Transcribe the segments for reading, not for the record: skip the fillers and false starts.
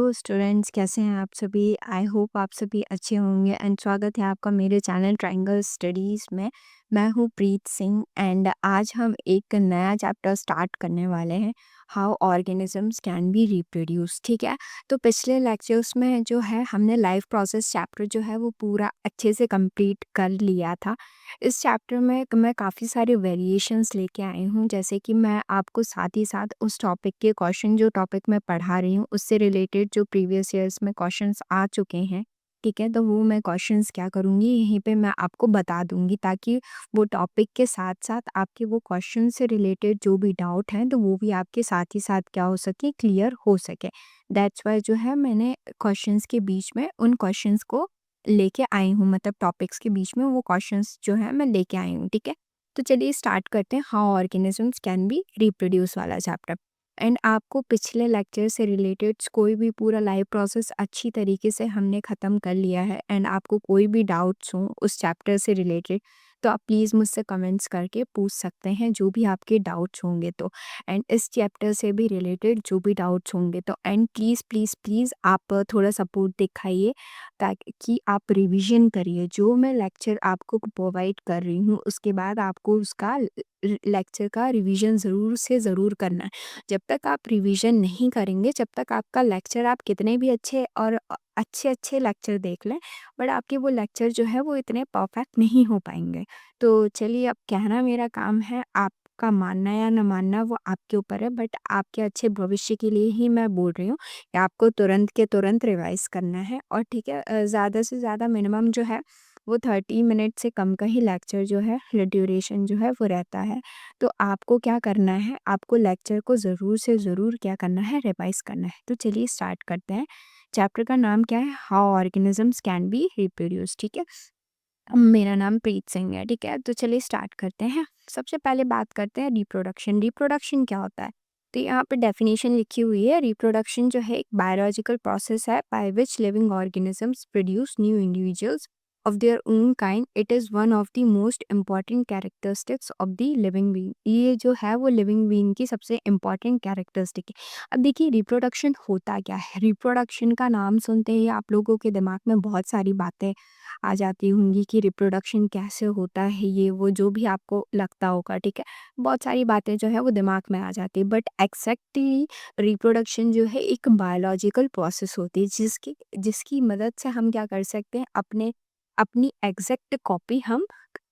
Hello students, कैसे हैं आप सभी? आई होप आप सभी अच्छे होंगे एंड स्वागत है आपका मेरे चैनल ट्रायंगल स्टडीज़ में। मैं हूँ प्रीत सिंह एंड आज हम एक नया चैप्टर स्टार्ट करने वाले हैं, how organisms can be reproduce. ठीक है, तो पिछले लेक्चर्स में जो है हमने लाइफ प्रोसेस चैप्टर जो है वो पूरा अच्छे से कंप्लीट कर लिया था। इस चैप्टर में मैं काफ़ी सारे वेरिएशंस लेके आई हूँ, जैसे कि मैं आपको साथ ही साथ उस टॉपिक के क्वेश्चन जो टॉपिक मैं पढ़ा रही हूँ उससे रिलेटेड जो प्रीवियस ईयर्स में क्वेश्चंस आ चुके हैं, ठीक है, तो वो मैं क्वेश्चंस क्या करूँगी यहीं पे मैं आपको बता दूँगी, ताकि वो टॉपिक के साथ साथ आपके वो क्वेश्चन से रिलेटेड जो भी डाउट हैं तो वो भी आपके साथ ही साथ क्या हो सके, क्लियर हो सके। दैट्स वाई जो है मैंने क्वेश्चंस के बीच में उन क्वेश्चंस को लेके आई हूँ, मतलब टॉपिक्स के बीच में वो क्वेश्चंस जो है मैं लेके आई हूँ, ठीक है। तो चलिए स्टार्ट करते हैं, how organisms can be reproduce वाला चैप्टर। एंड आपको पिछले लेक्चर से रिलेटेड कोई भी पूरा लाइव प्रोसेस अच्छी तरीके से हमने ख़त्म कर लिया है एंड आपको कोई भी डाउट्स हो उस चैप्टर से रिलेटेड तो आप प्लीज़ मुझसे कमेंट्स करके पूछ सकते हैं, जो भी आपके डाउट्स होंगे तो। एंड इस चैप्टर से भी रिलेटेड जो भी डाउट्स होंगे तो एंड प्लीज़ प्लीज़ प्लीज़ आप थोड़ा सपोर्ट दिखाइए, ताकि आप रिवीजन करिए। जो मैं लेक्चर आपको प्रोवाइड कर रही हूँ उसके बाद आपको उसका लेक्चर का रिवीजन ज़रूर से ज़रूर करना है। जब तक आप रिवीजन नहीं करेंगे, जब तक आपका लेक्चर आप कितने भी अच्छे और अच्छे लेक्चर देख लें, बट आपके वो लेक्चर जो है वो इतने परफेक्ट नहीं हो पाएंगे। तो चलिए, अब कहना मेरा काम है, आपका मानना या न मानना वो आपके ऊपर है, बट आपके अच्छे भविष्य के लिए ही मैं बोल रही हूँ कि आपको तुरंत के तुरंत रिवाइज करना है। और ठीक है, ज़्यादा से ज़्यादा मिनिमम जो है वो 30 मिनट से कम का ही लेक्चर जो है ड्यूरेशन जो है वो रहता है। तो आपको क्या करना है, आपको लेक्चर को ज़रूर से ज़रूर क्या करना है, रिवाइज करना है। तो चलिए स्टार्ट करते हैं। चैप्टर का नाम क्या है, how organisms can be reproduce. ठीक है, मेरा नाम प्रीत सिंह है, ठीक है। तो चलिए स्टार्ट करते हैं। सबसे पहले बात करते हैं रिप्रोडक्शन। रिप्रोडक्शन क्या होता है? तो यहाँ पे डेफिनेशन लिखी हुई है, रिप्रोडक्शन जो है एक बायोलॉजिकल प्रोसेस है by which living organisms produce new individuals of their own kind. It is one of the most important characteristics of the living being. ये जो है वो लिविंग बीइंग की सबसे इम्पॉर्टेंट कैरेक्टरिस्टिक है। अब देखिए, रिप्रोडक्शन होता क्या है। रिप्रोडक्शन का नाम सुनते ही आप लोगों के दिमाग में बहुत सारी बातें आ जाती होंगी कि रिप्रोडक्शन कैसे होता है, ये वो जो भी आपको लगता होगा, ठीक है। बहुत सारी बातें जो है वो दिमाग में आ जाती है, बट एग्जैक्टली रिप्रोडक्शन जो है एक बायोलॉजिकल प्रोसेस होती है, जिसकी जिसकी मदद से हम क्या कर सकते हैं, अपने अपनी एग्जैक्ट कॉपी हम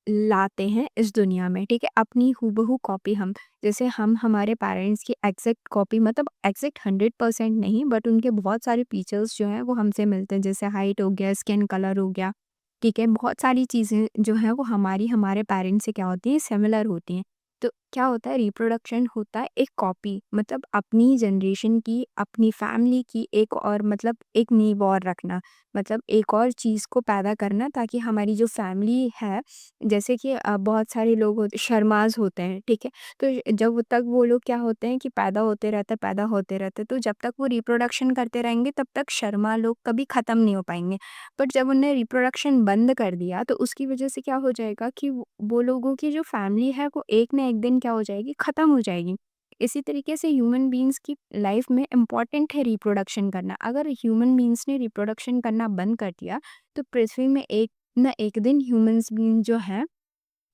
लाते हैं इस दुनिया में, ठीक है। अपनी हूबहू कॉपी हम, जैसे हम हमारे पेरेंट्स की एग्जैक्ट कॉपी, मतलब एग्जैक्ट 100% नहीं, बट उनके बहुत सारे फीचर्स जो हैं वो हमसे मिलते हैं, जैसे हाइट हो गया, स्किन कलर हो गया, ठीक है। बहुत सारी चीज़ें जो हैं वो हमारे पेरेंट्स से क्या होती हैं, सिमिलर होती हैं। तो क्या होता है, रिप्रोडक्शन होता है एक कॉपी, मतलब अपनी जनरेशन की, अपनी फैमिली की एक और, मतलब एक नींव और रखना, मतलब एक और चीज़ को पैदा करना, ताकि हमारी जो फैमिली है, जैसे कि बहुत सारे लोग होते शर्माज़ होते हैं, ठीक है। तो जब तक वो लोग क्या होते हैं कि पैदा होते रहते, तो जब तक वो रिप्रोडक्शन करते रहेंगे तब तक शर्मा लोग कभी ख़त्म नहीं हो पाएँगे। बट जब उन्होंने रिप्रोडक्शन बंद कर दिया तो उसकी वजह से क्या हो जाएगा कि वो लोगों की जो फैमिली है वो एक ना एक दिन क्या हो जाएगी, ख़त्म हो जाएगी। इसी तरीके से ह्यूमन बीइंग्स की लाइफ में इम्पॉर्टेंट है रिप्रोडक्शन करना। अगर ह्यूमन बीइंग्स ने रिप्रोडक्शन करना बंद कर दिया तो पृथ्वी में एक ना एक दिन ह्यूमंस बीइंग जो है,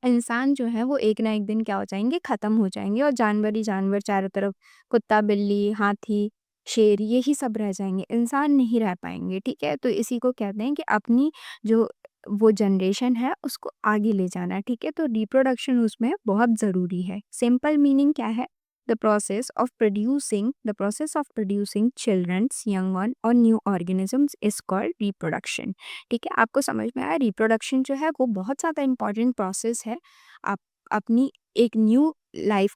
इंसान जो है वो एक ना एक दिन क्या हो जाएंगे, ख़त्म हो जाएंगे, और जानवर ही जानवर चारों तरफ, कुत्ता बिल्ली हाथी शेर यही सब रह जाएंगे, इंसान नहीं रह पाएंगे, ठीक है। तो इसी को कहते हैं कि अपनी जो वो जनरेशन है उसको आगे ले जाना, ठीक है। तो रिप्रोडक्शन उसमें बहुत ज़रूरी है। सिंपल मीनिंग क्या है, the process of producing childrens, young one और new organisms is called reproduction. ठीक है, आपको समझ में आया। रिप्रोडक्शन जो है वो बहुत ज़्यादा इंपॉर्टेंट प्रोसेस है। आप अपनी एक न्यू लाइफ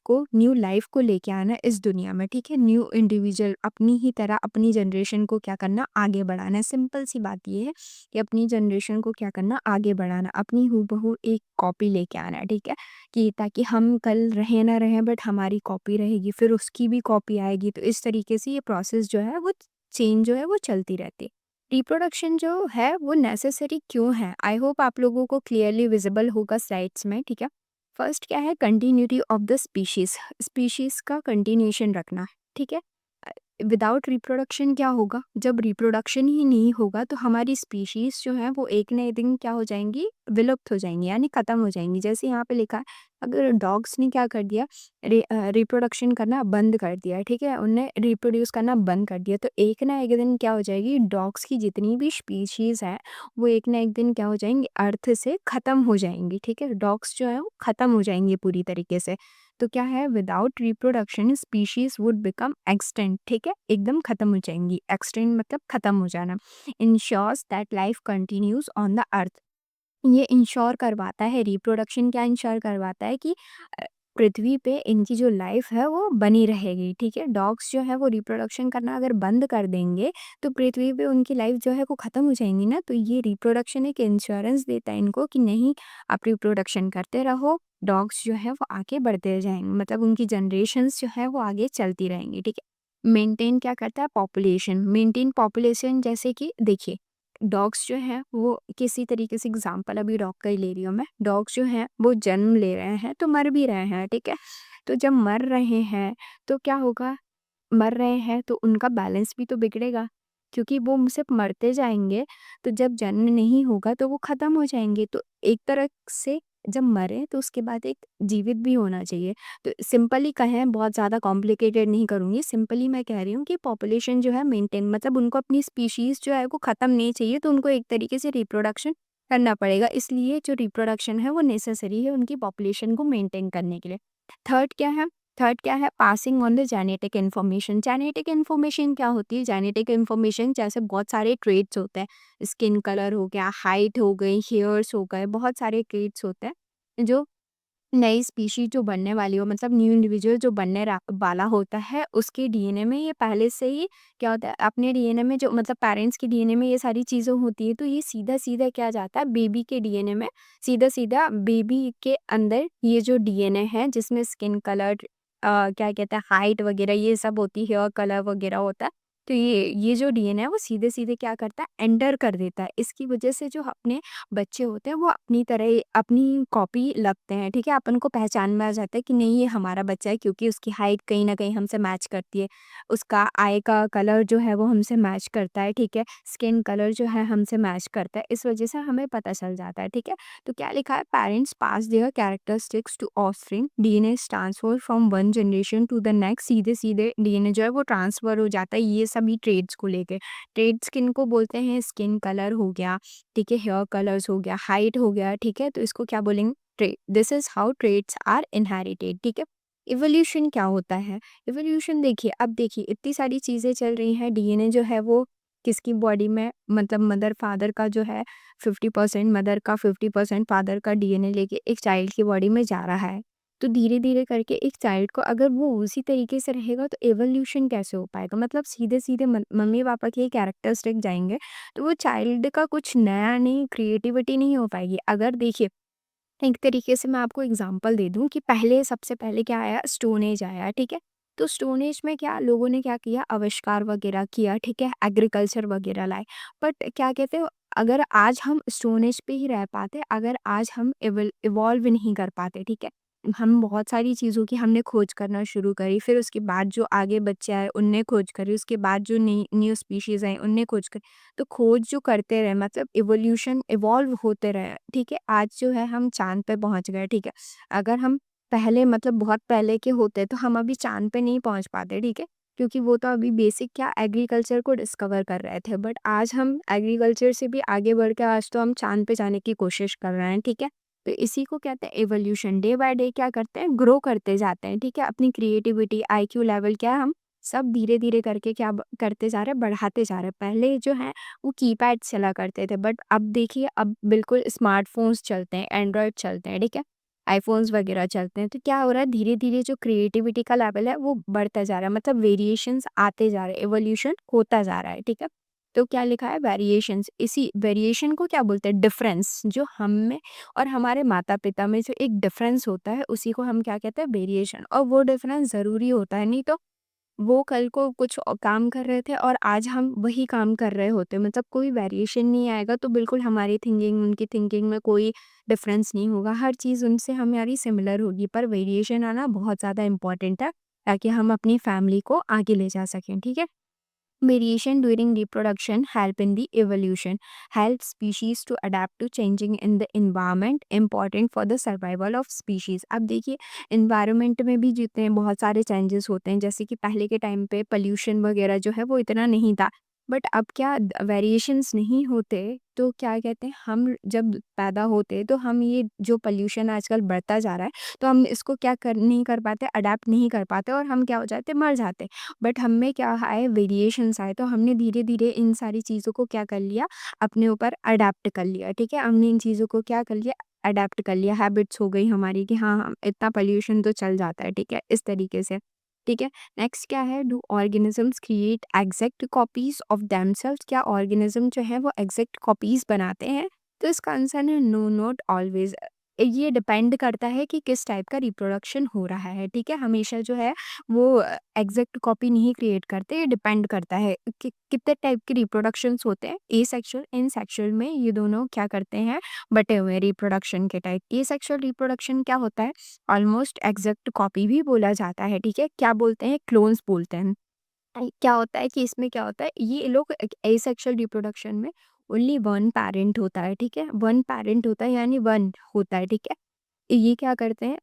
को लेके आना इस दुनिया में, ठीक है। न्यू इंडिविजुअल अपनी ही तरह अपनी जनरेशन को क्या करना, आगे बढ़ाना है। सिंपल सी बात ये है कि अपनी जनरेशन को क्या करना, आगे बढ़ाना, अपनी हूबहू एक कॉपी लेके आना है, ठीक है। कि ताकि हम कल रहे ना रहें, बट हमारी कॉपी रहेगी, फिर उसकी भी कॉपी आएगी, तो इस तरीके से ये प्रोसेस जो है वो चेंज जो है वो चलती रहती है। रिप्रोडक्शन जो है वो नेसेसरी क्यों है, आई होप आप लोगों को क्लियरली विजिबल होगा स्लाइड्स में, ठीक है। फर्स्ट क्या है, continuity of the species, species का कंटिन्यूएशन रखना, ठीक है। विदाउट रिप्रोडक्शन क्या होगा? जब रिप्रोडक्शन ही नहीं होगा तो हमारी स्पीशीज़ जो है वो एक ना एक दिन क्या हो जाएँगी? विलुप्त हो जाएँगी, यानी ख़त्म हो जाएँगी। जैसे यहाँ पे लिखा है, अगर डॉग्स ने क्या कर दिया, रिप्रोडक्शन करना बंद कर दिया, ठीक है? उनने रिप्रोड्यूस करना बंद कर दिया, तो एक ना एक दिन क्या हो जाएगी? डॉग्स की जितनी भी स्पीशीज़ हैं, वो एक ना एक दिन क्या हो जाएँगी? अर्थ से ख़त्म हो जाएँगी, ठीक है? डॉग्स जो है वो ख़त्म हो जाएँगी पूरी तरीके से। तो क्या है, without reproduction species would become extinct, ठीक है, एकदम खत्म हो जाएंगी। एक्सटेंट मतलब खत्म हो जाना। Ensures that life continues on the earth, ये इंश्योर करवाता है, रिप्रोडक्शन क्या इंश्योर करवाता है कि अ, पृथ्वी पे इनकी जो लाइफ है वो बनी रहेगी, ठीक है। डॉग्स जो है वो रिप्रोडक्शन करना अगर बंद कर देंगे तो पृथ्वी पे उनकी लाइफ जो है वो ख़त्म हो जाएंगी ना। तो ये रिप्रोडक्शन एक इंश्योरेंस देता है इनको कि नहीं, आप रिप्रोडक्शन करते रहो, डॉग्स जो है वो आगे बढ़ते जाएंगे, मतलब उनकी जनरेशन्स जो है वो आगे चलती रहेंगी, ठीक है। मेंटेन क्या करता है? पॉपुलेशन, मेंटेन पॉपुलेशन, जैसे कि देखिए, डॉग्स जो हैं वो किसी तरीके से, एग्जांपल अभी डॉग का ही ले रही हूँ मैं, डॉग्स जो हैं वो जन्म ले रहे हैं तो मर भी रहे हैं, ठीक है। तो जब मर रहे हैं तो क्या होगा? मर रहे हैं तो उनका बैलेंस भी तो बिगड़ेगा, क्योंकि वो सिर्फ मरते जाएंगे, तो जब जन्म नहीं होगा तो वो खत्म हो जाएंगे। तो एक तरह से जब मरे तो उसके बाद एक जीवित भी होना चाहिए। तो सिंपली कहें, बहुत ज़्यादा कॉम्प्लिकेटेड नहीं करूँगी, सिंपली मैं कह रही हूँ कि पॉपुलेशन जो है मेंटेन, मतलब उनको अपनी स्पीशीज़ जो है वो ख़त्म नहीं चाहिए, तो उनको एक तरीके से रिप्रोडक्शन करना पड़ेगा। इसलिए जो रिप्रोडक्शन है वो नेसेसरी है उनकी पॉपुलेशन को मेंटेन करने के लिए। थर्ड क्या है? थर्ड क्या है? Passing on the genetic information. Genetic information क्या होती है? जेनेटिक इन्फॉर्मेशन जैसे बहुत सारे ट्रेट्स होते हैं, स्किन कलर हो गया, हाइट हो गई, हेयर्स हो गए, बहुत सारे ट्रेट्स होते हैं जो नई स्पीशीज जो बनने वाली हो, मतलब न्यू इंडिविजुअल जो वाला होता है, उसके डीएनए में ये पहले से ही क्या होता है, अपने डीएनए में जो, मतलब पेरेंट्स के डीएनए में ये सारी चीज़ें होती है, तो ये सीधा सीधा क्या जाता है बेबी के डीएनए में, सीधा सीधा बेबी के अंदर ये जो डीएनए है जिसमें स्किन कलर, क्या कहते हैं, हाइट वगैरह ये सब होती है, हेयर कलर वगैरह होता है, तो ये जो डीएनए है वो सीधे सीधे क्या करता है, एंटर कर देता है। इसकी वजह से जो अपने बच्चे होते हैं वो अपनी तरह ही अपनी कॉपी लगते हैं, ठीक है। अपन को पहचान में आ जाता है कि नहीं, ये हमारा बच्चा है, क्योंकि उसकी हाइट कहीं न कहीं हमसे मैच करती है। उसका आई का कलर जो है वो हमसे मैच करता है, ठीक है। स्किन कलर जो है हमसे मैच करता है। इस वजह से हमें पता चल जाता है, ठीक है। तो क्या लिखा है? Parents pass their characteristics to offspring, DNA is transfer from one generation to the next, सीधे-सीधे डीएनए जो है वो ट्रांसफर हो जाता है ये सभी ट्रेड्स को लेके। ट्रेड्स किनको बोलते हैं? स्किन कलर हो गया, ठीक है, हेयर कलर्स हो गया, हाइट हो गया, ठीक है, तो इसको क्या बोलेंगे? Trait. This is how traits are inherited, ठीक है। इवोल्यूशन क्या होता है? इवोल्यूशन देखिए, अब देखिए इतनी सारी चीज़ें चल रही हैं, डीएनए जो है वो किसकी बॉडी में, मतलब मदर फादर का जो है 50% मदर का, 50% फादर का डीएनए लेके एक चाइल्ड की बॉडी में जा रहा है। तो धीरे धीरे करके एक चाइल्ड को अगर वो उसी तरीके से रहेगा तो एवोल्यूशन कैसे हो पाएगा? मतलब सीधे सीधे मम्मी पापा के कैरेक्टरिस्टिक जाएंगे, तो वो चाइल्ड का कुछ नया नहीं, क्रिएटिविटी नहीं हो पाएगी। अगर देखिए, एक तरीके से मैं आपको एग्जांपल दे दूं कि पहले, सबसे पहले क्या आया? स्टोन एज आया, ठीक है। तो स्टोन एज में क्या लोगों ने क्या किया? आविष्कार वगैरह किया, ठीक है, एग्रीकल्चर वगैरह लाए। बट क्या कहते हैं, अगर आज हम स्टोन एज पे ही रह पाते, अगर आज हम इवॉल्व नहीं कर पाते, ठीक है, हम बहुत सारी चीज़ों की हमने खोज करना शुरू करी, फिर उसके बाद जो आगे बच्चे आए उनने खोज करी, उसके बाद जो नई न्यू स्पीशीज़ आई उनने खोज करी। तो खोज जो करते रहे, मतलब इवोल्यूशन, इवॉल्व होते रहे, ठीक है। आज जो है हम चाँद पे पहुँच गए, ठीक है। अगर हम पहले, मतलब बहुत पहले के होते तो हम अभी चाँद पे नहीं पहुँच पाते, ठीक है। क्योंकि वो तो अभी बेसिक क्या एग्रीकल्चर को डिस्कवर कर रहे थे, बट आज हम एग्रीकल्चर से भी आगे बढ़ के आज तो हम चाँद पे जाने की कोशिश कर रहे हैं, ठीक है। तो इसी को कहते हैं इवोल्यूशन। डे बाय डे क्या करते हैं? ग्रो करते जाते हैं, ठीक है। अपनी क्रिएटिविटी, आईक्यू लेवल क्या है, हम सब धीरे-धीरे करके क्या करते जा रहे हैं? बढ़ाते जा रहे हैं। पहले जो है वो कीपैड चला करते थे, बट अब देखिए, अब बिल्कुल स्मार्टफ़ोन्स चलते हैं, एंड्रॉयड चलते हैं, ठीक है? आईफ़ोन्स वगैरह चलते हैं। तो क्या हो रहा है? धीरे-धीरे जो क्रिएटिविटी का लेवल है वो बढ़ता जा रहा है, मतलब वेरिएशंस आते जा रहे हैं, इवोल्यूशन होता जा रहा है, ठीक है? तो क्या लिखा है? वेरिएशंस। इसी वेरिएशन को क्या बोलते हैं? डिफरेंस। जो हम में और हमारे माता-पिता में जो एक डिफरेंस होता है, उसी को हम क्या कहते हैं? वेरिएशन। और वो डिफरेंस ज़रूरी होता है, नहीं तो वो कल को कुछ काम कर रहे थे और आज हम वही काम कर रहे होते, मतलब कोई वेरिएशन नहीं आएगा, तो बिल्कुल हमारी थिंकिंग उनकी थिंकिंग में कोई डिफरेंस नहीं होगा, हर चीज़ उनसे हमारी सिमिलर होगी, पर वेरिएशन आना बहुत ज़्यादा इम्पोर्टेंट है ताकि हम अपनी फैमिली को आगे ले जा सकें, ठीक है। Variation during reproduction help in the evolution, help species to adapt to changing in the environment, important for the survival of species। अब देखिए environment में भी जितने बहुत सारे changes होते हैं, जैसे कि पहले के टाइम पे pollution वगैरह जो है वो इतना नहीं था, बट अब क्या वेरिएशंस नहीं होते, तो क्या कहते हैं, हम जब पैदा होते तो हम ये जो पोल्यूशन आजकल बढ़ता जा रहा है, तो हम इसको क्या कर नहीं कर पाते, अडेप्ट नहीं कर पाते, और हम क्या हो जाते, मर जाते। बट हम में क्या आए, वेरिएशंस आए, तो हमने धीरे धीरे इन सारी चीज़ों को क्या कर लिया, अपने ऊपर अडेप्ट कर लिया, ठीक है। हमने इन चीज़ों को क्या कर लिया, अडेप्ट कर लिया, हैबिट्स हो गई हमारी कि हाँ हम इतना पोल्यूशन तो चल जाता है, ठीक है, इस तरीके से, ठीक है। नेक्स्ट क्या है, do organisms create exact copies of themselves, क्या ऑर्गेनिज्म जो है वो एग्जैक्ट कॉपीज बनाते हैं, तो इसका आंसर है नो, नॉट ऑलवेज। ये डिपेंड करता है कि किस टाइप का रिप्रोडक्शन हो रहा है, ठीक है। हमेशा जो है वो एग्जैक्ट कॉपी नहीं क्रिएट करते, ये डिपेंड करता है कि कितने टाइप के रिप्रोडक्शंस होते हैं, ए सेक्सुअल इन सेक्सुअल में, ये दोनों क्या करते हैं, बटे हुए रिप्रोडक्शन के टाइप। ए सेक्सुअल रिप्रोडक्शन क्या होता है, ऑलमोस्ट एग्जैक्ट कॉपी भी बोला जाता है, ठीक है, क्या बोलते हैं, क्लोन्स बोलते हैं। क्या होता है कि इसमें क्या होता है, ये लोग एसेक्सुअल रिप्रोडक्शन में ओनली वन पेरेंट होता है, ठीक है, वन पेरेंट होता है, यानी वन होता है, ठीक है। ये क्या करते हैं,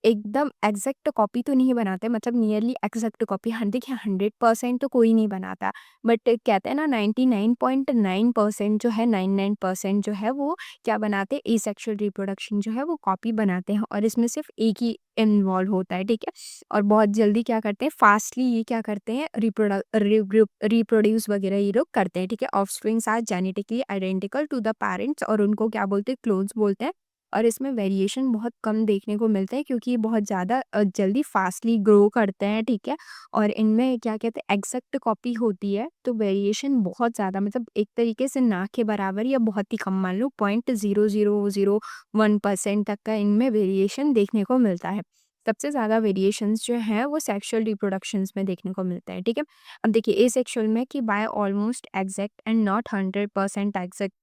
एकदम एग्जैक्ट कॉपी तो नहीं बनाते, मतलब नियरली एग्जैक्ट कॉपी, हाँ देखिए 100% तो कोई नहीं बनाता, बट कहते हैं ना 99.9% जो है, 99% जो है वो क्या बनाते हैं, एसेक्सुअल रिप्रोडक्शन जो है वो कॉपी बनाते हैं, और इसमें सिर्फ एक ही इन्वॉल्व होता है, ठीक है। और बहुत जल्दी क्या करते हैं, फास्टली ये क्या करते हैं, रिप्रोड्यूस वगैरह ये लोग करते हैं, ठीक है। Offsprings are genetically identical to the parents, और उनको क्या बोलते हैं, क्लोन्स बोलते हैं। और इसमें वेरिएशन बहुत कम देखने को मिलता है, क्योंकि ये बहुत ज़्यादा जल्दी फास्टली ग्रो करते हैं, ठीक है। और इनमें क्या कहते हैं, एग्जैक्ट कॉपी होती है, तो वेरिएशन बहुत ज़्यादा, मतलब एक तरीके से ना के बराबर या बहुत ही कम, मान लो 0.0001% तक का इनमें वेरिएशन देखने को मिलता है। सबसे ज़्यादा वेरिएशंस जो हैं वो सेक्सुअल रिप्रोडक्शंस में देखने को मिलता है, ठीक है। अब देखिए एसेक्सुअल में कि by almost exact and not 100% exact,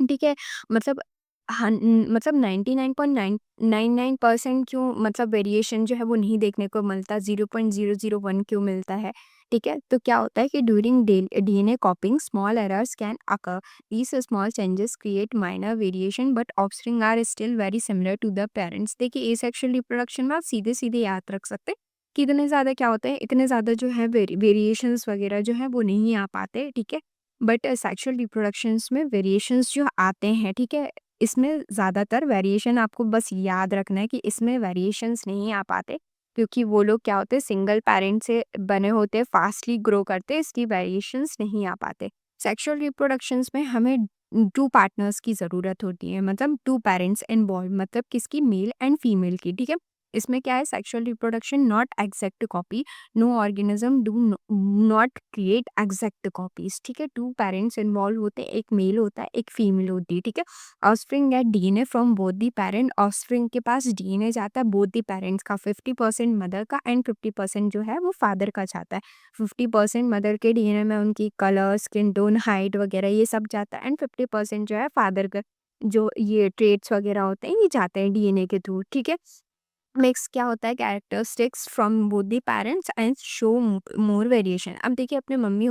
ठीक है। मतलब मतलब 99.999% क्यों, मतलब वेरिएशन जो है वो नहीं देखने को मिलता, 0.001 क्यों मिलता है, ठीक है। तो क्या होता है कि during DNA copying small errors can occur, these small changes create minor variation but offspring are still very similar to the parents. देखिए एसेक्सुअल रिप्रोडक्शन में आप सीधे सीधे याद रख सकते हैं कि इतने ज़्यादा क्या होता है, इतने ज़्यादा जो है वेरिएशंस वगैरह जो है वो नहीं आ पाते, ठीक है। बट सेक्सुअल रिप्रोडक्शंस में वेरिएशंस जो आते हैं, ठीक है, इसमें ज़्यादातर वेरिएशन आपको बस याद रखना है कि इसमें वेरिएशंस नहीं आ पाते, क्योंकि वो लोग क्या होते हैं, सिंगल पेरेंट से बने होते हैं, फास्टली ग्रो करते हैं, इसकी वेरिएशंस नहीं आ पाते। सेक्सुअल रिप्रोडक्शंस में हमें टू पार्टनर्स की ज़रूरत होती है, मतलब टू पेरेंट्स इन्वॉल्व, मतलब किसकी, मेल एंड फीमेल की, ठीक है। इसमें क्या है, sexual reproduction not exact copy, no organism do not create exact copies, ठीक है। टू पेरेंट्स इन्वॉल्व होते हैं, एक मेल होता है, एक फीमेल होती है, ठीक है। Offspring get DNA from both the parent, offspring के पास डीएनए जाता है बोथ दी पेरेंट्स का, 50% मदर का एंड 50% जो है वो फादर का जाता है। 50% मदर के डीएनए में उनकी कलर, स्किन टोन, हाइट वगैरह ये सब जाता है, एंड 50% जो है फादर का, जो ये ट्रेट्स वगैरह होते हैं ये जाते हैं डीएनए के थ्रू, ठीक है। मिक्स क्या होता है, characteristics from both the parents and show more variation. अब देखिए अपने मम्मी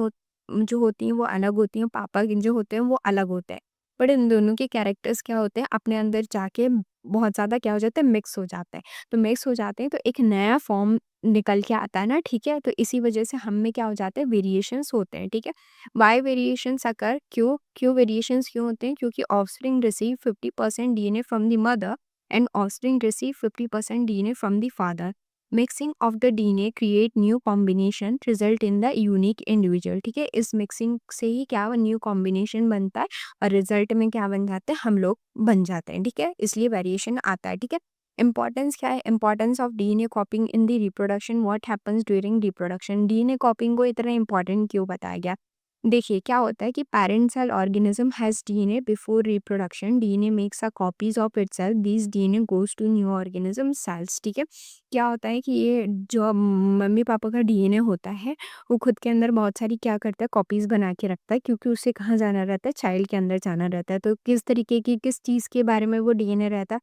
जो होती हैं वो अलग होती हैं, पापा जो होते हैं वो अलग होते हैं, बट इन दोनों के कैरेक्टर्स क्या होते हैं, अपने अंदर जाके बहुत ज़्यादा क्या हो जाता है, मिक्स हो जाता है। तो मिक्स हो जाते हैं तो एक नया फॉर्म निकल के आता है ना, ठीक है। तो इसी वजह से हम में क्या हो जाता है, वेरिएशंस होते हैं, ठीक है। वाई वेरिएशंस अकर, क्यों क्यों वेरिएशंस क्यों होते हैं, क्योंकि offspring receive 50% DNA from the mother and offspring receive 50% DNA from the father. Mixing of the DNA create new combination result in the unique individual, ठीक है। इस मिक्सिंग से ही क्या न्यू कॉम्बिनेशन बनता है, और रिजल्ट में क्या बन जाते हैं, हम लोग बन जाते हैं, ठीक है। इसलिए वेरिएशन आता है, ठीक है। इंपॉर्टेंस क्या है, importance of DNA कॉपिंग in the reproduction, what happens during reproduction, DNA कॉपिंग को इतना इंपॉर्टेंट क्यों बताया गया। देखिए क्या होता है कि parent cell organism has DNA before reproduction, DNA makes a copies of itself, this DNA goes to new organism cells, ठीक है। क्या होता है कि ये जो मम्मी पापा का डीएनए होता है वो खुद के अंदर बहुत सारी क्या करता है, कॉपीज बना के रखता है, क्योंकि उसे कहाँ जाना रहता है, चाइल्ड के अंदर जाना रहता है। तो किस तरीके की किस चीज़ के बारे में वो डीएनए रहता है,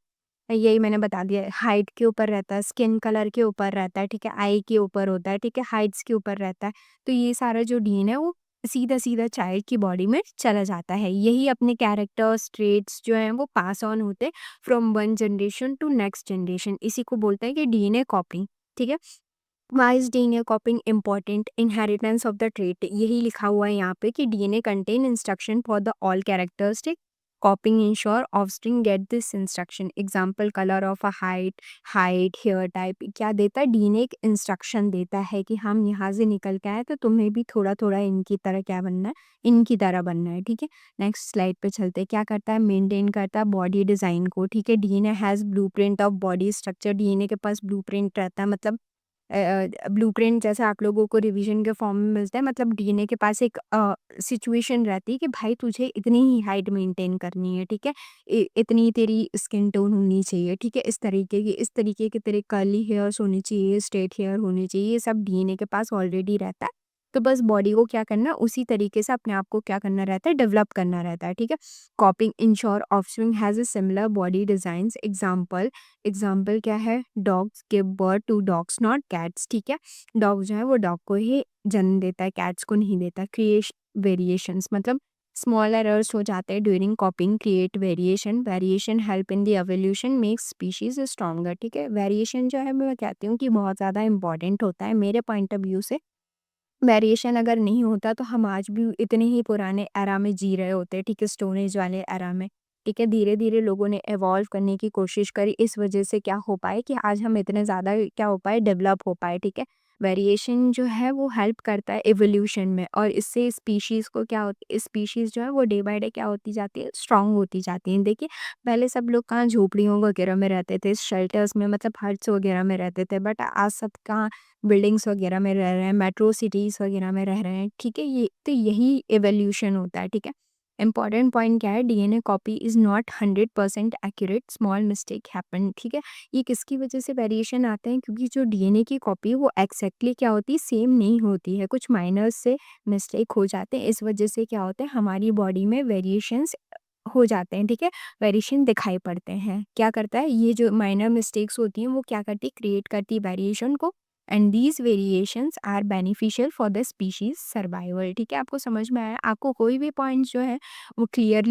यही मैंने बता दिया, हाइट के ऊपर रहता है, स्किन कलर के ऊपर रहता है, ठीक है, आई के ऊपर होता है, ठीक है, हाइट्स के ऊपर रहता है। तो ये सारा जो डीएनए है वो सीधा-सीधा चाइल्ड की बॉडी में चला जाता है। यही अपने कैरेक्टर्स, ट्रेट्स जो हैं वो पास ऑन होते हैं from one generation to next generation. इसी को बोलते हैं कि डीएनए कॉपिंग, ठीक है। Why is DNA copying important? Inheritance of the trait, यही लिखा हुआ है यहाँ पे कि DNA contain instruction for the all characteristic, copying ensure offspring get this instruction. Example, colour of a height hair type, क्या देता है? डीएनए एक इंस्ट्रक्शन देता है कि हम यहाँ से निकल के आए तो तुम्हें भी थोड़ा थोड़ा इनकी तरह क्या बनना है, इनकी तरह बनना है, ठीक है। नेक्स्ट स्लाइड पे चलते हैं। क्या करता है? मेंटेन करता है बॉडी डिजाइन को, ठीक है। DNA has blueprint of body structure, DNA के पास ब्लूप्रिंट रहता है, मतलब ब्लूप्रिंट जैसे आप लोगों को रिवीजन के फॉर्म में मिलता है, मतलब डीएनए के पास एक सिचुएशन रहती है कि भाई तुझे इतनी ही हाइट मेंटेन करनी है, ठीक है, इतनी तेरी स्किन टोन होनी चाहिए, ठीक है, इस तरीके के तेरे कर्ली हेयर्स होने चाहिए, स्ट्रेट हेयर होने चाहिए, ये सब डीएनए के पास ऑलरेडी रहता है। तो बस बॉडी को क्या करना है, उसी तरीके से अपने आप को क्या करना रहता है, डेवलप करना रहता है, ठीक है। Copying ensure offspring has a similar body design. Example क्या है? Dogs give birth to dogs not cats, ठीक है। डॉग जो है वो डॉग को ही जन्म देता है, कैट्स को नहीं देता। क्रिएशन वेरिएशंस, मतलब स्मॉल एरर्स हो जाते हैं during कॉपिंग, create variation help in the evolution makes species stronger, ठीक है। वेरिएशन जो है मैं कहती हूँ कि बहुत ज़्यादा इंपॉर्टेंट होता है मेरे पॉइंट ऑफ व्यू से। वेरिएशन अगर नहीं होता तो हम आज भी इतने ही पुराने एरा में जी रहे होते, ठीक है, स्टोन एज वाले एरा में, ठीक है। धीरे-धीरे लोगों ने इवॉल्व करने की कोशिश करी, इस वजह से क्या हो पाए कि आज हम इतने ज़्यादा क्या हो पाए, डेवलप हो पाए, ठीक है। वेरिएशन जो है वो हेल्प करता है इवोल्यूशन में, और इससे स्पीशीज़ को क्या होती, स्पीशीज़ जो है वो डे बाय डे क्या होती जाती है, स्ट्रॉन्ग होती जाती हैं। देखिए, पहले सब लोग कहाँ झोपड़ियों वगैरह में रहते थे, शेल्टर्स में, मतलब हट्स वगैरह में रहते थे, बट आज सब कहाँ बिल्डिंग्स वगैरह में रह रहे हैं, मेट्रो सिटीज़ वगैरह में रह रहे हैं, ठीक है। ये तो यही इवोल्यूशन होता है, ठीक है। इंपॉर्टेंट पॉइंट क्या है? DNA copy is not 100% accurate, small mistake happen, ठीक है। ये किसकी वजह से वेरिएशन आते हैं? क्योंकि जो डीएनए की कॉपी है वो एग्जैक्टली क्या होती है, सेम नहीं होती है, कुछ माइनर्स से मिस्टेक हो जाते हैं। इस वजह से क्या होता है, हमारी बॉडी में वेरिएशंस हो जाते हैं, ठीक है, वेरिएशन दिखाई पड़ते हैं। क्या करता है, ये जो माइनर मिस्टेक्स होती हैं वो क्या करती है, क्रिएट करती है वेरिएशन को, and these variations are beneficial for the species survival, ठीक है। आपको समझ में आया? आपको कोई भी पॉइंट जो है वो क्लियर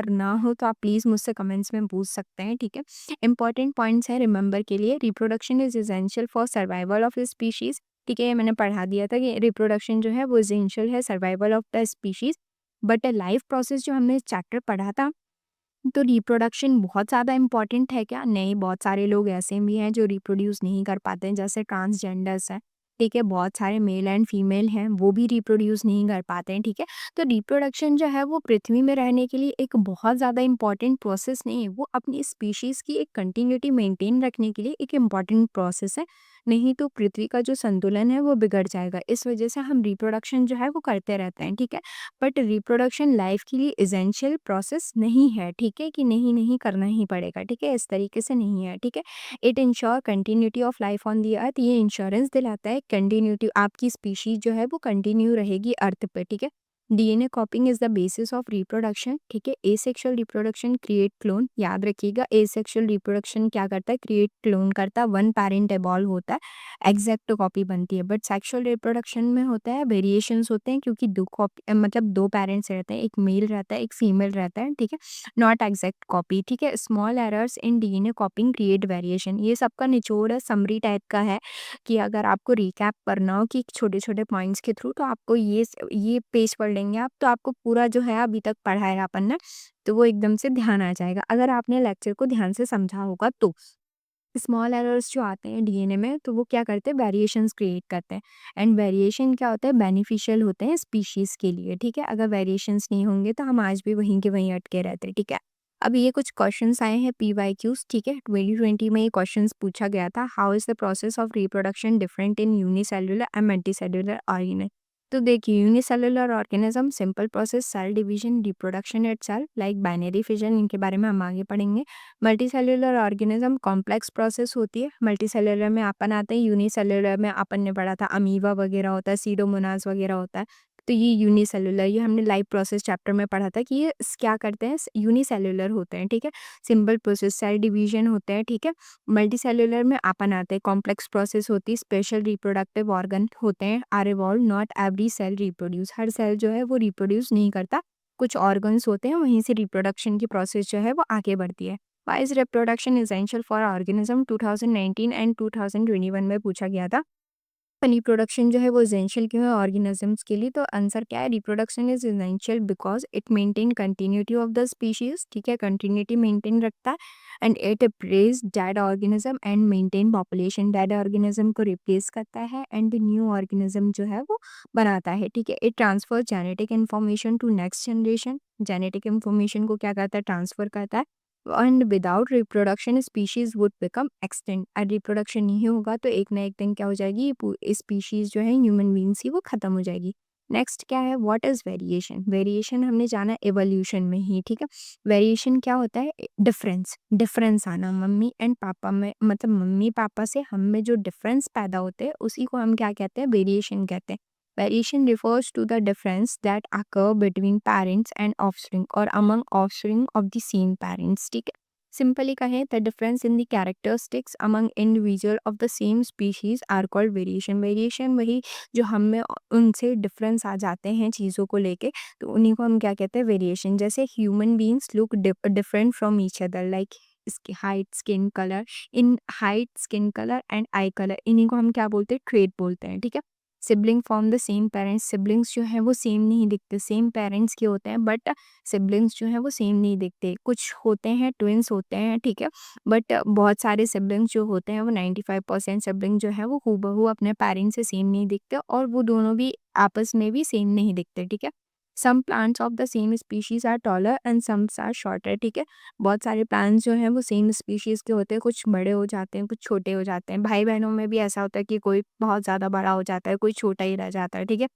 ना हो तो आप प्लीज़ मुझसे कमेंट्स में पूछ सकते हैं, ठीक है। इंपॉर्टेंट पॉइंट्स है रिमेंबर के लिए, reproduction is essential for survival of species, ठीक है, ये मैंने पढ़ा दिया था कि रिप्रोडक्शन जो है वो एसेंशियल है survival of the species. But life process जो हमने चैप्टर पढ़ा था, तो रिप्रोडक्शन बहुत ज़्यादा इम्पोर्टेंट है क्या? नहीं, बहुत सारे लोग ऐसे भी हैं जो रिप्रोड्यूस नहीं कर पाते हैं, जैसे ट्रांसजेंडर्स हैं, ठीक है, बहुत सारे मेल एंड फीमेल हैं, वो भी रिप्रोड्यूस नहीं कर पाते हैं, ठीक है। तो रिप्रोडक्शन जो है वो पृथ्वी में रहने के लिए एक बहुत ज़्यादा इम्पॉर्टेंट प्रोसेस नहीं है, वो अपनी स्पीशीज़ की एक कंटिन्यूटी मेंटेन रखने के लिए एक इम्पॉर्टेंट प्रोसेस है। नहीं तो पृथ्वी का जो संतुलन है वो बिगड़ जाएगा, इस वजह से हम रिप्रोडक्शन जो है वो करते रहते हैं, ठीक है। बट रिप्रोडक्शन लाइफ के लिए एसेंशियल प्रोसेस नहीं है, ठीक है, कि नहीं करना ही पड़ेगा, ठीक है, इस तरीके से नहीं है, ठीक है। It ensure continuity of life on the earth, ये इंश्योरेंस दिलाता है कंटिन्यूटी, आपकी स्पीशीज जो है वो कंटिन्यू रहेगी अर्थ पे, ठीक है। DNA कॉपिंग is the basis of reproduction, ठीक है। एसेक्सुअल रिप्रोडक्शन क्रिएट क्लोन, याद रखिएगा, एसेक्सुअल रिप्रोडक्शन क्या करता है, क्रिएट क्लोन करता है, वन पेरेंट एबॉल्व होता है, एग्जैक्ट कॉपी बनती है। बट सेक्सुअल रिप्रोडक्शन में होता है, वेरिएशंस होते हैं, क्योंकि दो कॉपी मतलब दो पेरेंट्स रहते हैं, एक मेल रहता है, एक फीमेल रहता है, ठीक है, नॉट एग्जैक्ट कॉपी, ठीक है। Small errors in DNA कॉपिंग create variation, ये सबका निचोड़ है, समरी टाइप का है, कि अगर आपको रिकैप करना हो कि छोटे-छोटे पॉइंट्स के थ्रू, तो आपको ये पेज पढ़ लेंगे आप, तो आपको पूरा जो है अभी तक पढ़ा है अपन ने, तो वो एकदम से ध्यान आ जाएगा, अगर आपने लेक्चर को ध्यान से समझा होगा तो। स्मॉल एरर्स जो आते हैं डीएनए में, तो वो क्या करते हैं, वेरिएशंस क्रिएट करते हैं, एंड वेरिएशन क्या होता है, बेनिफिशियल होते हैं स्पीशीज के लिए, ठीक है। अगर वेरिएशंस नहीं होंगे तो हम आज भी वहीं के वहीं अटके रहते हैं, ठीक है। अब ये कुछ क्वेश्चंस आए हैं पीवाईक्यूज, ठीक है, 2020 में ये क्वेश्चंस पूछा गया था, how is the process of reproduction different in unicellular and multicellular organism. तो देखिए, unicellular organism simple process, cell division, reproduction itself, like binary fission, इनके बारे में हम आगे पढ़ेंगे। मल्टीसेलुलर ऑर्गेनिज्म कॉम्प्लेक्स प्रोसेस होती है, मल्टीसेलुलर में अपन आते हैं, यूनिसेलुलर में अपन ने पढ़ा था अमीबा वगैरह होता है, सीडोमोनास वगैरह होता है। तो ये यूनिसेलुलर, ये हमने लाइफ प्रोसेस चैप्टर में पढ़ा था कि ये क्या करते हैं, यूनिसेलुलर होते हैं, ठीक है। सिंपल प्रोसेस सेल डिवीजन होते हैं, ठीक है। मल्टी सेलुलर में अपन आते हैं, कॉम्प्लेक्स प्रोसेस होती है, स्पेशल रिप्रोडक्टिव ऑर्गन होते हैं, are evolve, not every cell reproduce, हर सेल जो है वो रिप्रोड्यूस नहीं करता, कुछ ऑर्गन्स होते हैं वहीं से रिप्रोडक्शन की प्रोसेस जो है वो आगे बढ़ती है। Why is reproduction essential for organism, 2019 and 2021 में पूछा गया था। रिप्रोडक्शन जो है वो एसेंशियल क्यों है ऑर्गेनिजम्स के लिए, तो आंसर क्या है, reproduction is essential because it maintain continuity of the species, ठीक है, कंटिन्यूटी मेंटेन रखता है, and it replace dead organism and maintain population, dead organism को रिप्लेस करता है एंड न्यू ऑर्गेनिज्म जो है वो बनाता है, ठीक है। It transfer genetic information to next generation, genetic information को क्या करता है, ट्रांसफर करता है, and without reproduction species would become extinct, और रिप्रोडक्शन नहीं होगा तो एक ना एक दिन क्या हो जाएगी, स्पीशीज जो है ह्यूमन बींग्स की वो खत्म हो जाएगी। नेक्स्ट क्या है, व्हाट इज वेरिएशन, वेरिएशन हमने जाना एवोल्यूशन में ही, ठीक है। वेरिएशन क्या होता है, डिफरेंस, डिफरेंस आना, मम्मी एंड पापा में, मतलब मम्मी पापा से हम में जो डिफरेंस पैदा होते हैं उसी को हम क्या कहते हैं, वेरिएशन कहते हैं। Variation refers to the difference that occur between parents and offspring or among offspring of the same parents, ठीक है। सिंपली कहें, the difference in the characteristics among individual of the same species are called variation। Variation वही जो हम में उनसे difference आ जाते हैं चीज़ों को लेके, तो उन्हीं को हम क्या कहते हैं, वेरिएशन। जैसे human beings look different from each other, like इसकी height, skin colour, in height, skin colour and eye colour, इन्हीं को हम क्या बोलते हैं, ट्रेट बोलते हैं, ठीक है। Sibling from the same parents, siblings जो हैं वो सेम नहीं दिखते, सेम पेरेंट्स के होते हैं बट सिबलिंग्स जो हैं वो सेम नहीं दिखते, कुछ होते हैं ट्विंस होते हैं, ठीक है। बट बहुत सारे सिबलिंग्स जो होते हैं वो 95% सिबलिंग जो है वो हूबहू अपने पेरेंट्स से सेम नहीं दिखते, और वो दोनों भी आपस में भी सेम नहीं दिखते, ठीक है। Some plants of the same species are taller and some are shorter, ठीक है। बहुत सारे प्लांट्स जो हैं वो सेम स्पीशीज के होते हैं, कुछ बड़े हो जाते हैं, कुछ छोटे हो जाते हैं। भाई बहनों में भी ऐसा होता है कि कोई बहुत ज़्यादा बड़ा हो जाता है, कोई छोटा ही रह जाता है, ठीक है।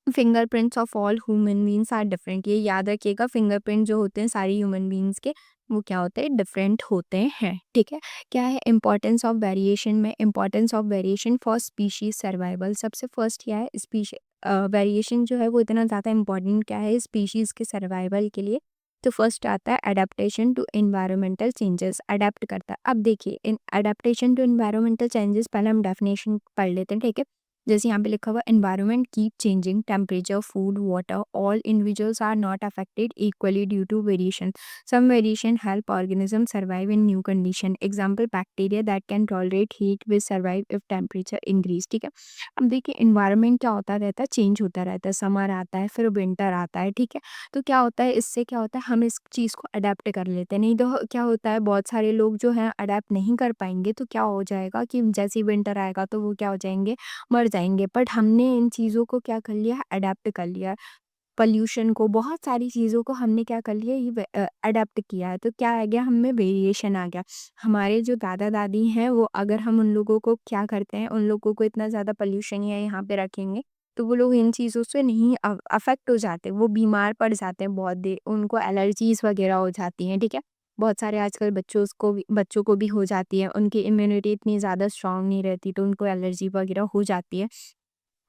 Fingerprints of all human beings are different, ये याद रखिएगा, फिंगरप्रिंट जो होते हैं सारी ह्यूमन बींग्स के, वो क्या होते हैं, डिफरेंट होते हैं, ठीक है। क्या है इंपॉर्टेंस ऑफ वेरिएशन में, importance of variation for species survival, सबसे फर्स्ट क्या है, स्पीशी वेरिएशन जो है वो इतना ज़्यादा इंपॉर्टेंट क्या है स्पीशीज़ के सर्वाइवल के लिए, तो फर्स्ट आता है adaptation to environmental changes, adapt करता है। अब देखिए, in adaptation to environmental changes, पहले हम डेफिनेशन पढ़ लेते हैं, ठीक है। जैसे यहाँ पे लिखा हुआ, environment keep changing, temperature, food, water, all individuals are not affected equally due to variation, some variation help organism survive in new condition, example bacteria that can tolerate heat will survive if temperature increase, ठीक है। अब देखिए, environment क्या होता रहता है, change होता रहता है, समर आता है, फिर विंटर आता है, ठीक है। तो क्या होता है, इससे क्या होता है, हम इस चीज़ को अडेप्ट कर लेते हैं, नहीं तो क्या होता है, बहुत सारे लोग जो हैं अडेप्ट नहीं कर पाएंगे, तो क्या हो जाएगा कि जैसे ही विंटर आएगा तो वो क्या हो जाएंगे, मर जाएँगे। बट हमने इन चीज़ों को क्या कर लिया, अडैप्ट कर लिया। पॉल्यूशन को, बहुत सारी चीज़ों को हमने क्या कर लिया, ये अडैप्ट किया है, तो क्या आ गया, हमें वेरिएशन आ गया। हमारे जो दादा-दादी हैं वो, अगर हम उन लोगों को क्या करते हैं, उन लोगों को इतना ज़्यादा पॉल्यूशन या यहाँ पे रखेंगे, तो वो लोग इन चीज़ों से नहीं अफ़ेक्ट हो जाते, वो बीमार पड़ जाते हैं बहुत देर, उनको एलर्जीज़ वग़ैरह हो जाती हैं, ठीक है। बहुत सारे आजकल बच्चों को भी हो जाती है, उनकी इम्यूनिटी इतनी ज़्यादा स्ट्रॉन्ग नहीं रहती, तो उनको एलर्जी वग़ैरह हो जाती है।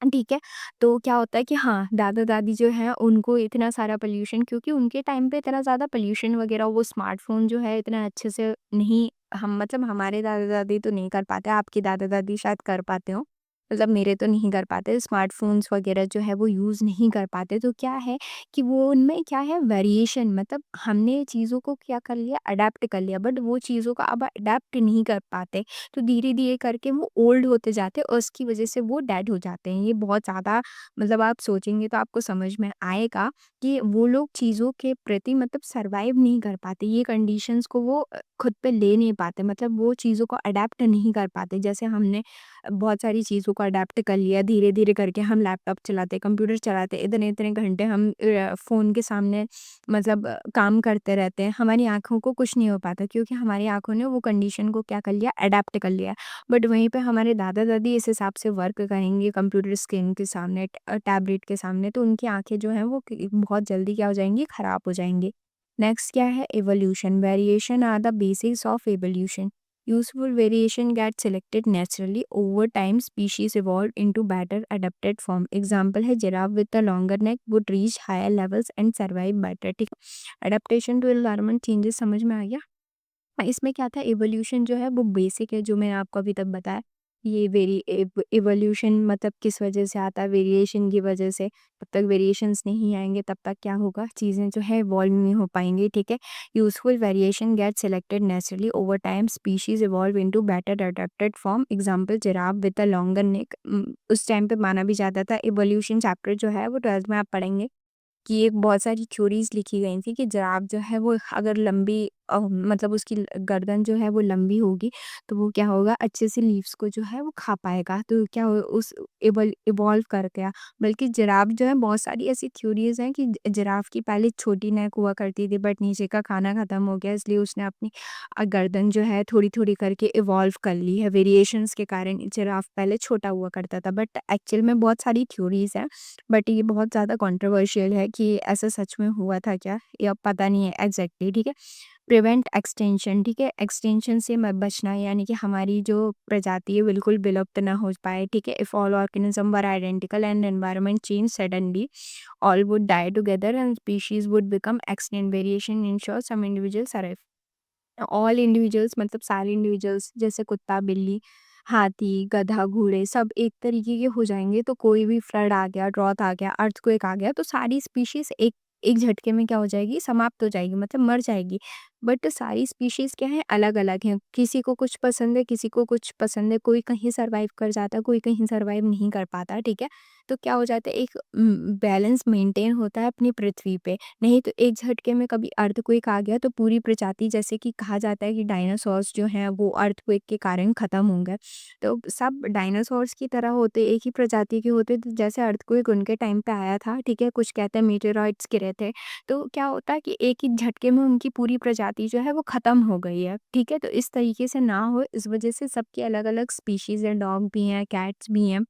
ठीक है, तो क्या होता है कि हाँ, दादा-दादी जो हैं उनको इतना सारा पॉल्यूशन, क्योंकि उनके टाइम पे इतना ज़्यादा पॉल्यूशन वगैरह, वो स्मार्टफ़ोन जो है इतना अच्छे से नहीं, हम मतलब हमारे दादा-दादी तो नहीं कर पाते, आपके दादा-दादी शायद कर पाते हों, मतलब मेरे तो नहीं कर पाते, स्मार्टफ़ोन्स वगैरह जो है वो यूज़ नहीं कर पाते। तो क्या है कि वो उनमें क्या है, वेरिएशन, मतलब हमने चीज़ों को क्या कर लिया, अडैप्ट कर लिया, बट वो चीज़ों को अब अडैप्ट नहीं कर पाते। तो धीरे-धीरे करके वो ओल्ड होते जाते हैं और उसकी वजह से वो डेड हो जाते हैं। ये बहुत ज़्यादा, मतलब आप सोचेंगे तो आपको समझ में आएगा कि वो लोग चीज़ों के प्रति मतलब सर्वाइव नहीं कर पाते। ये कंडीशंस को वो खुद पे ले नहीं पाते, मतलब वो चीज़ों को अडैप्ट नहीं कर पाते। जैसे हमने बहुत सारी चीज़ों को अडैप्ट कर लिया, धीरे-धीरे करके हम लैपटॉप चलाते, कंप्यूटर चलाते, इतने-इतने घंटे हम फ़ोन के सामने मतलब काम करते रहते हैं। हमारी आँखों को कुछ नहीं हो पाता, क्योंकि हमारी आँखों ने वो कंडीशन को क्या कर लिया, अडैप्ट कर लिया। बट वहीं पे हमारे दादा-दादी इस हिसाब से वर्क करेंगे कंप्यूटर स्क्रीन के सामने, टैबलेट के सामने, तो उनकी आँखें जो हैं वो बहुत जल्दी क्या हो जाएँगी, खराब हो जाएँगी। नेक्स्ट क्या है, evolution, variation are the basics of evolution. Useful variation gets selected naturally. Over time, species evolve into better adapted form. Example है giraffe with a longer neck would reach higher levels and survive better. ठीक है, adaptation to environment changes समझ में आ गया। इसमें क्या था, evolution जो है वो बेसिक है, जो मैंने आपको अभी तक बताया। ये इवोल्यूशन मतलब किस वजह से आता है, वेरिएशन की वजह से। तब तक वेरिएशंस नहीं आएंगे तब तक क्या होगा, चीज़ें जो है इवॉल्व नहीं हो पाएंगी। ठीक है, useful variation get selected naturally. Over time species evolve into better adapted form. Example giraffe with a longer neck. उस टाइम पे माना भी जाता था, इवोल्यूशन चैप्टर जो है वो 12th में आप पढ़ेंगे कि एक बहुत सारी थ्योरीज लिखी गई थी कि जिराफ जो है वो अगर लंबी मतलब उसकी गर्दन जो है वो लंबी होगी तो वो क्या होगा, अच्छे से लीव्स को जो है वो खा पाएगा। तो क्या उस इवॉल्व कर गया। बल्कि जिराफ जो है, बहुत सारी ऐसी थ्योरीज हैं कि जिराफ की पहले छोटी नेक हुआ करती थी, बट नीचे का खाना खत्म हो गया, इसलिए उसने अपनी गर्दन जो है थोड़ी थोड़ी करके इवॉल्व कर ली है। वेरिएशंस के कारण जिराफ पहले छोटा हुआ करता था, बट एक्चुअल में बहुत सारी थ्योरीज हैं। बट ये बहुत ज़्यादा कंट्रोवर्शियल है कि ऐसा सच में हुआ था क्या, या पता नहीं है एग्जैक्टली। ठीक है, प्रिवेंट एक्सटेंशन। ठीक है, एक्सटेंशन से बचना, यानी कि हमारी जो प्रजाति है बिल्कुल विलुप्त ना हो पाए। ठीक है, if all organism were identical and environment change suddenly, all would die together and species would become extinct. Variation ensures some individuals survive. All individuals मतलब सारे इंडिविजुअल्स, जैसे कुत्ता, बिल्ली, हाथी, गधा, घोड़े, सब एक तरीके के हो जाएंगे। तो कोई भी फ्लड आ गया, ड्रॉट आ गया, अर्थक्वेक आ गया, तो सारी स्पीशीज एक एक झटके में क्या हो जाएगी, समाप्त हो जाएगी, मतलब मर जाएगी। बट सारी स्पीशीज क्या है, अलग अलग हैं। किसी को कुछ पसंद है, किसी को कुछ पसंद है। कोई कहीं सरवाइव कर जाता है, कोई कहीं सरवाइव नहीं कर पाता। ठीक है, तो क्या हो जाता है, एक बैलेंस मेंटेन होता है अपनी पृथ्वी पे। नहीं तो एक झटके में कभी अर्थक्वेक आ गया तो पूरी प्रजाति, जैसे कि कहा जाता है कि डायनासोर्स जो हैं वो अर्थक्वेक के कारण खत्म हो गए। तो सब डायनासोर्स की तरह होते, एक ही प्रजाति के होते, तो जैसे अर्थक्वेक उनके टाइम पे आया था। ठीक है, कुछ कहते हैं मीटेरॉइड्स गिरे थे, तो क्या होता है कि एक ही झटके में उनकी पूरी प्रजाति जो है वो खत्म हो गई है। ठीक है, तो इस तरीके से ना हो, इस वजह से सबकी अलग अलग स्पीशीज है, डॉग भी हैं, कैट्स भी हैं,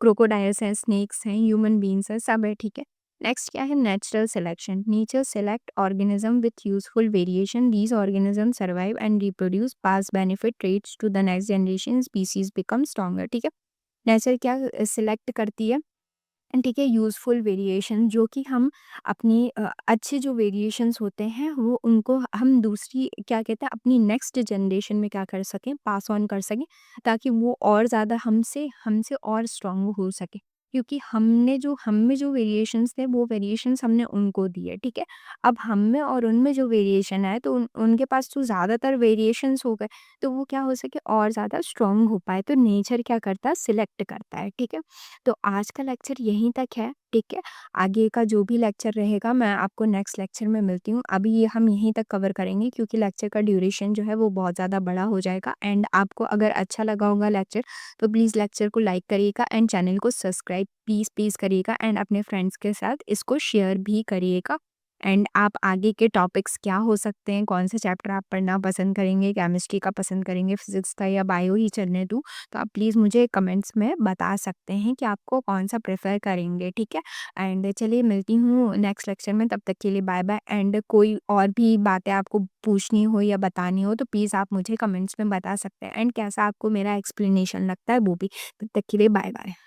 क्रोकोडाइल्स हैं, स्नेक्स हैं, ह्यूमन बींग्स हैं, सब है। ठीक है, नेक्स्ट क्या है, natural selection. Nature select organism with useful variation. These organism survive and reproduce, pass benefit traits to the next generation, species become stronger. ठीक है, नेचर क्या सिलेक्ट करती है, ठीक है, यूज़फुल वेरिएशन, जो कि हम अपनी अच्छे जो वेरिएशंस होते हैं वो उनको हम दूसरी क्या कहते हैं, अपनी नेक्स्ट जनरेशन में क्या कर सकें, पास ऑन कर सकें, ताकि वो और ज़्यादा हमसे हमसे और स्ट्रॉन्ग हो सके। क्योंकि हमने जो हम में जो वेरिएशंस थे वो वेरिएशंस हमने उनको दिए। ठीक है, अब हम में और उनमें जो वेरिएशन है तो उनके पास तो ज़्यादातर वेरिएशंस हो गए, तो वो क्या हो सके, और ज़्यादा स्ट्रॉन्ग हो पाए। तो नेचर क्या करता है, सिलेक्ट करता है। ठीक है, तो आज का लेक्चर यहीं तक है। ठीक है, आगे का जो भी लेक्चर रहेगा मैं आपको नेक्स्ट लेक्चर में मिलती हूँ। अभी ये हम यहीं तक कवर करेंगे क्योंकि लेक्चर का ड्यूरेशन जो है वो बहुत ज़्यादा बड़ा हो जाएगा। एंड आपको अगर अच्छा लगा होगा लेक्चर तो प्लीज़ लेक्चर को लाइक करिएगा एंड चैनल को सब्सक्राइब प्लीज़ प्लीज़ करिएगा एंड अपने फ्रेंड्स के साथ इसको शेयर भी करिएगा। एंड आप आगे के टॉपिक्स क्या हो सकते हैं, कौन से चैप्टर आप पढ़ना पसंद करेंगे, केमिस्ट्री का पसंद करेंगे, फिजिक्स का, या बायो ही चलने दूँ, तो आप प्लीज़ मुझे कमेंट्स में बता सकते हैं कि आपको कौन-सा प्रेफ़र करेंगे। ठीक है? एंड चलिए मिलती हूँ नेक्स्ट लेक्चर में, तब तक के लिए बाय-बाय। एंड कोई और भी बातें आपको पूछनी हो या बतानी हो तो प्लीज़ आप मुझे कमेंट्स में बता सकते हैं। एंड कैसा आपको मेरा एक्सप्लेनेशन लगता है वो भी। तब तक के लिए बाय-बाय।